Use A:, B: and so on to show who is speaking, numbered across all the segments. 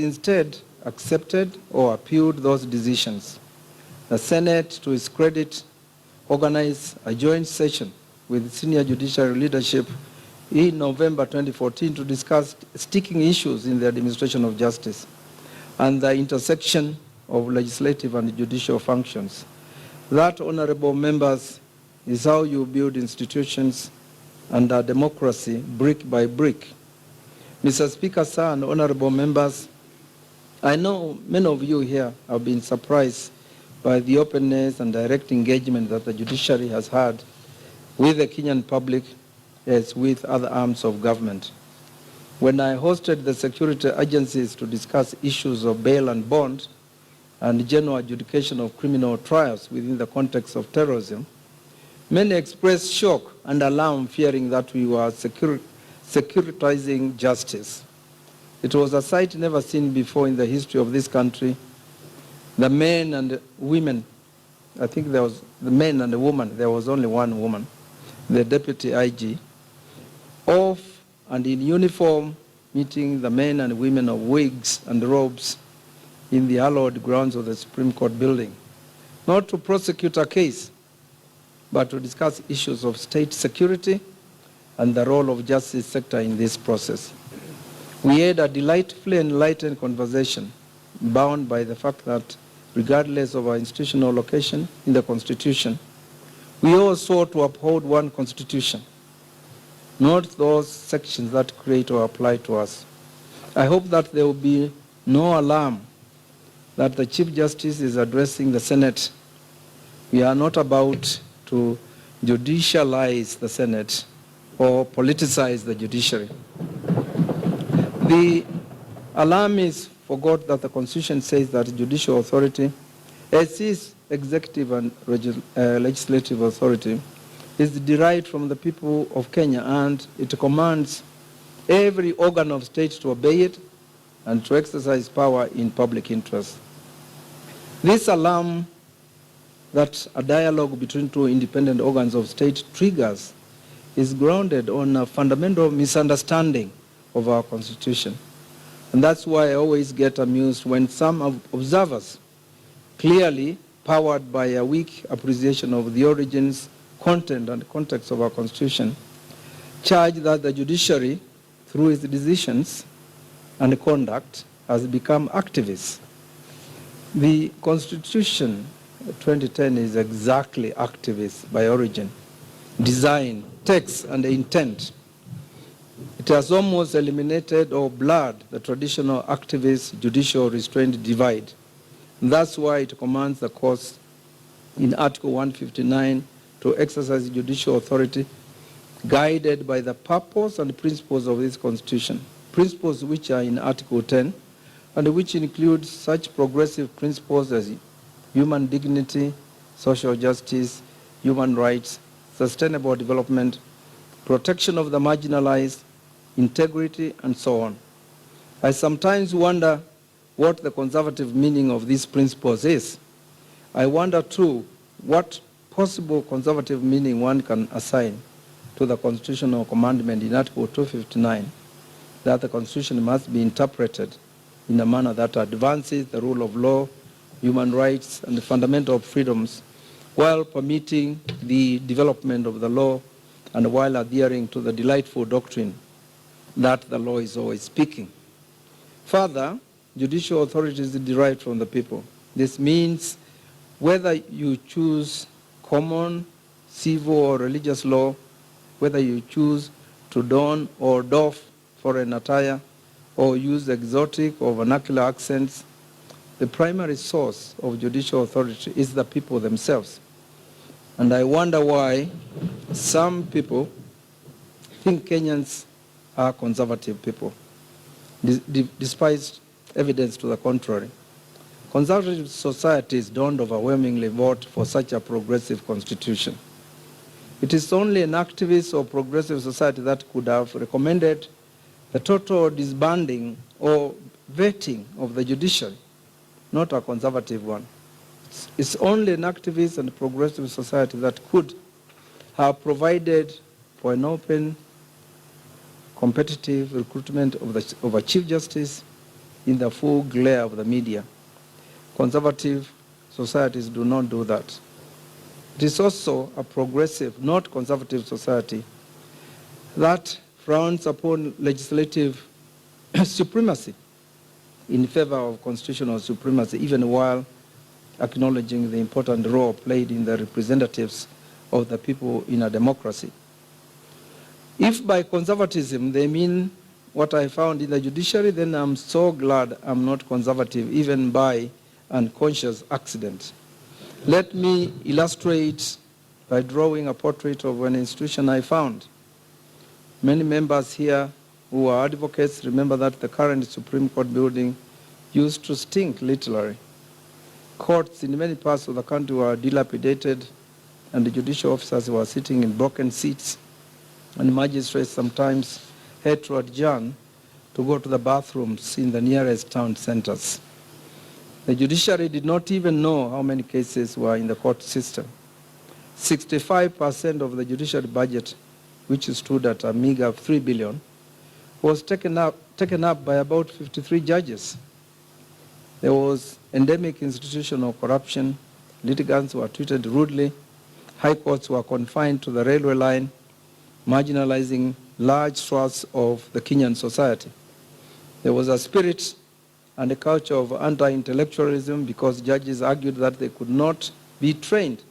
A: instead accepted or appealed those decisions. The Senate, to its credit, organized a joint session with senior judiciary leadership in November 2014 to discuss sticking issues in the administration of justice and the intersection of legislative and judicial functions. That, honorable members, is how you build institutions and a democracy brick by brick. Mr. Speaker, sir, and honorable members, I know many of you here have been surprised by the openness and direct engagement that the judiciary has had with the Kenyan public as with other arms of government. When I hosted the security agencies to discuss issues of bail and bond and general adjudication of criminal trials within the context of terrorism, many expressed shock and alarm, fearing that we were securitizing justice. It was a sight never seen before in the history of this country. The men and women, I think there was the men and the woman, there was only one woman, the deputy IG, off and in uniform, meeting the men and women of wigs and robes in the hallowed grounds of the Supreme Court building, not to prosecute a case, but to discuss issues of state security and the role of justice sector in this process. We had a delightfully enlightened conversation bound by the fact that regardless of our institutional location in the Constitution, we all sought to uphold one Constitution, not those sections that create or apply to us. I hope that there will be no alarm that the Chief Justice is addressing the Senate. We are not about to judicialize the Senate or politicize the judiciary. The alarmists forgot that the Constitution says that judicial authority, as is executive and legislative authority, is derived from the people of Kenya, and it commands every organ of state to obey it and to exercise power in public interest. This alarm that a dialogue between two independent organs of state triggers is grounded on a fundamental misunderstanding of our Constitution. And that's why I always get amused when some observers, clearly powered by a weak appreciation of the origins, content, and context of our Constitution, charge that the judiciary, through its decisions and conduct, has become activists. The Constitution 2010 is exactly activist by origin, design, text, and intent. It has almost eliminated or blurred the traditional activist-judicial restraint divide. And that's why it commands the courts in Article 159 to exercise judicial authority guided by the purpose and principles of this Constitution, principles which are in Article 10 and which include such progressive principles as human dignity, social justice, human rights, sustainable development, protection of the marginalized, integrity, and so on. I sometimes wonder what the conservative meaning of these principles is. I wonder too what possible conservative meaning one can assign to the constitutional commandment in Article 259 that the Constitution must be interpreted in a manner that advances the rule of law, human rights, and the fundamental freedoms while permitting the development of the law and while adhering to the delightful doctrine that the law is always speaking. Further, judicial authority is derived from the people. This means whether you choose common, civil, or religious law, whether you choose to don or doff foreign attire, or use exotic or vernacular accents, the primary source of judicial authority is the people themselves. And I wonder why some people think Kenyans are conservative people, despite evidence to the contrary. Conservative societies don't overwhelmingly vote for such a progressive constitution. It is only an activist or progressive society that could have recommended the total disbanding or vetting of the judiciary, not a conservative one. It's only an activist and progressive society that could have provided for an open, competitive recruitment of a Chief Justice in the full glare of the media. Conservative societies do not do that. It is also a progressive, not conservative society that frowns upon legislative supremacy in favor of constitutional supremacy, even while acknowledging the important role played in the representatives of the people in a democracy. If by conservatism they mean what I found in the judiciary, then I'm so glad I'm not conservative, even by unconscious accident. Let me illustrate by drawing a portrait of an institution I found. Many members here who are advocates remember that the current Supreme Court building used to stink, literally. Courts in many parts of the country were dilapidated, and the judicial officers were sitting in broken seats, and magistrates sometimes had to adjourn to go to the bathrooms in the nearest town centers. The judiciary did not even know how many cases were in the court system. 65% of the judiciary budget, which stood at a meager 3 billion, was taken up by about 53 judges. There was endemic institutional corruption. Litigants were treated rudely. High courts were confined to the railway line, marginalizing large swaths of the Kenyan society. There was a spirit and a culture of anti-intellectualism because judges argued that they could not be trained,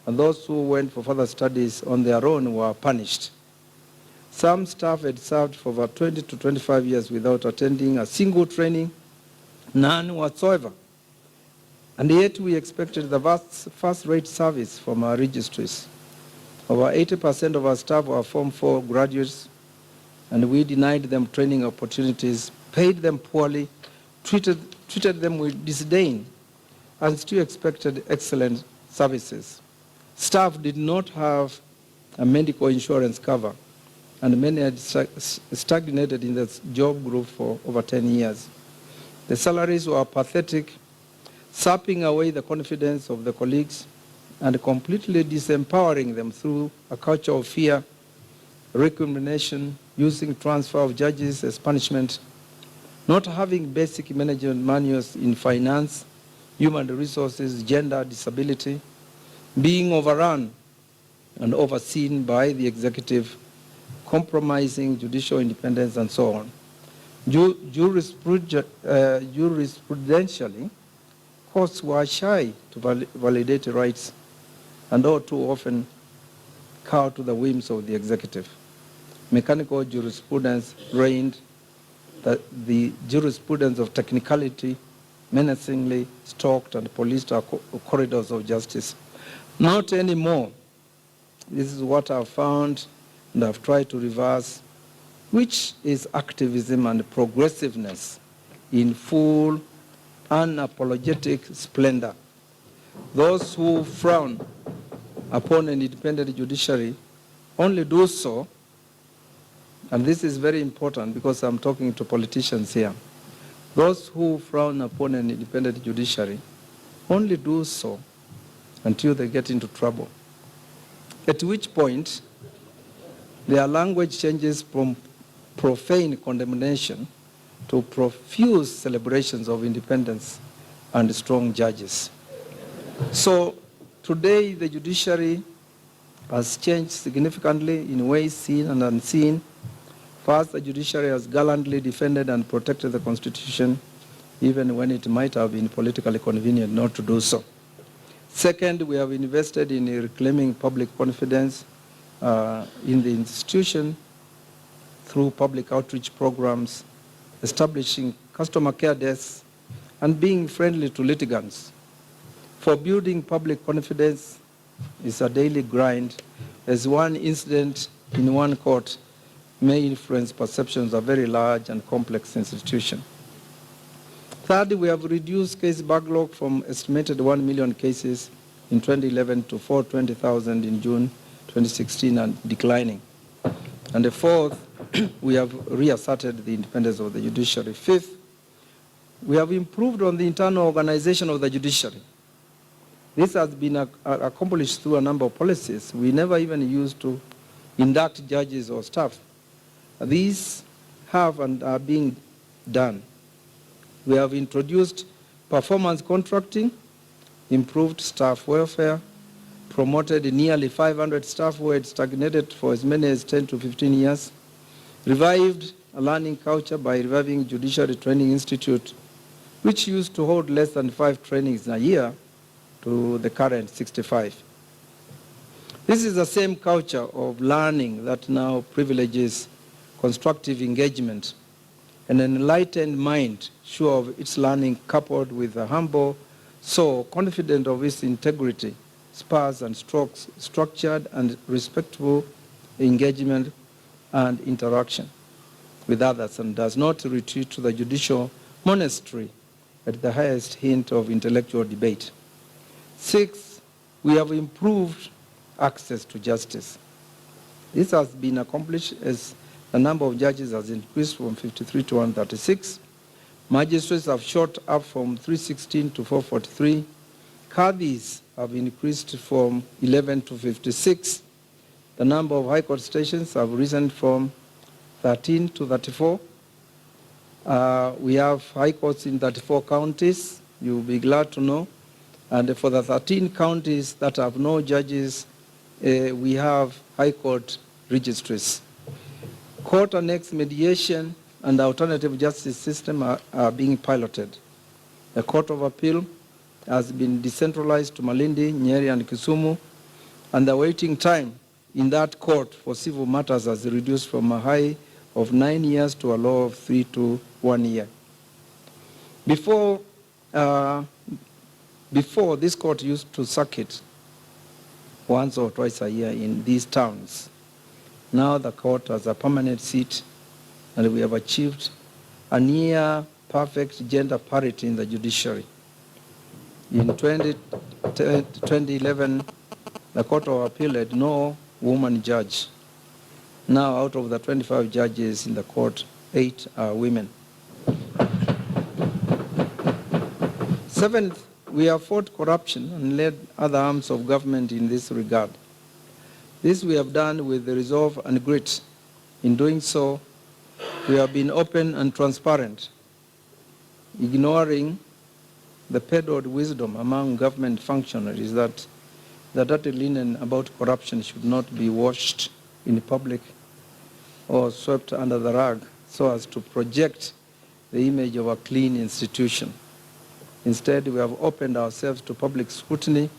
A: and those who went for further studies on their own were punished. Some staff had served for over 20 to 25 years without attending a single training, none whatsoever. And yet we expected the first-rate service from our registries. Over 80% of our staff were Form 4 graduates, and we denied them training opportunities, paid them poorly, treated them with disdain, and still expected excellent services. Staff did not have a medical insurance cover, and many had stagnated in the job group for over 10 years. The salaries were pathetic, sapping away the confidence of the colleagues and completely disempowering them through a culture of fear, recrimination, using transfer of judges as punishment, not having basic management manuals in finance, human resources, gender, disability, being overrun and overseen by the executive, compromising judicial independence, and so on. Jurisprudentially, courts were shy to validate rights and all too often cow to the whims of the executive. Mechanical jurisprudence reigned, the jurisprudence of technicality menacingly stalked and policed our corridors of justice. Not anymore. This is what I've found and I've tried to reverse, which is activism and progressiveness in full unapologetic splendor. Those who frown upon an independent judiciary only do so, and this is very important because I'm talking to politicians here, those who frown upon an independent judiciary only do so until they get into trouble, at which point their language changes from profane condemnation to profuse celebrations of independence and strong judges. So today the judiciary has changed significantly in ways seen and unseen. First, the judiciary has gallantly defended and protected the Constitution, even when it might have been politically convenient not to do so. Second, we have invested in reclaiming public confidence in the institution through public outreach programs, establishing customer care desks, and being friendly to litigants. For building public confidence is a daily grind, as one incident in one court may influence perceptions of a very large and complex institution. Third, we have reduced case backlog from estimated 1 million cases in 2011 to 420,000 in June 2016 and declining. And the fourth, we have reasserted the independence of the judiciary. Fifth, we have improved on the internal organization of the judiciary. This has been accomplished through a number of policies. We never even used to induct judges or staff. These have and are being done. We have introduced performance contracting, improved staff welfare, promoted nearly 500 staff who had stagnated for as many as 10 to 15 years, revived a learning culture by reviving Judiciary Training Institute, which used to hold less than 5 trainings a year to the current 65. This is the same culture of learning that now privileges constructive engagement and an enlightened mind, sure of its learning, coupled with a humble soul, confident of its integrity, spurs and strokes, structured and respectful engagement and interaction with others, and does not retreat to the judicial monastery at the highest hint of intellectual debate. 6, we have improved access to justice. This has been accomplished as the number of judges has increased from 53 to 136. Magistrates have shot up from 316 to 443. Qadis have increased from 11 to 56. The number of high court stations have risen from 13 to 34. We have high courts in 34 counties, you'll be glad to know. And for the 13 counties that have no judges, we have high court registries. Court annexed mediation and alternative justice system are being piloted. The Court of Appeal has been decentralized to Malindi, Nyeri, and Kisumu, and the waiting time in that court for civil matters has reduced from a high of 9 years to a low of 3 to 1 year. Before, this court used to circuit once or twice a year in these towns. Now the court has a permanent seat, and we have achieved a near perfect gender parity in the judiciary. In 2011, the Court of Appeal had no woman judge. Now, out of the 25 judges in the court, 8 are women. 7th, we have fought corruption and led other arms of government in this regard. This we have done with the resolve and grit. In doing so, we have been open and transparent, ignoring the peddled wisdom among government functionaries that the dirty linen about corruption should not be washed in public or swept under the rug so as to project the image of a clean institution. Instead, we have opened ourselves to public scrutiny,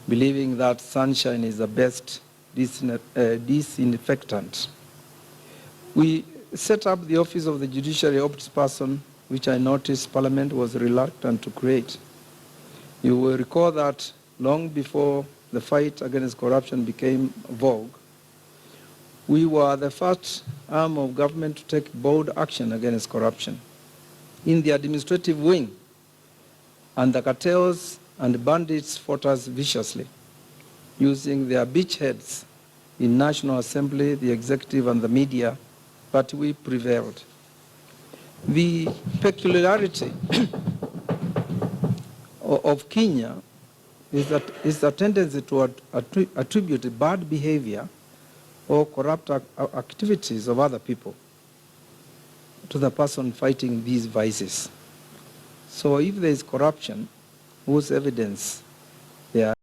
A: believing that sunshine is the best disinfectant. We set up the Office of the Judiciary Ombudsperson, which I noticed Parliament was reluctant to create. You will recall that long before the fight against corruption became vogue, we were the first arm of government to take bold action against corruption. In the administrative wing, and the cartels and bandits fought us viciously, using their beachheads in National Assembly, the executive, and the media, but we prevailed. The peculiarity of Kenya is a tendency to attribute bad behavior or corrupt activities of other people to the person fighting these vices. So if there is corruption, whose evidence there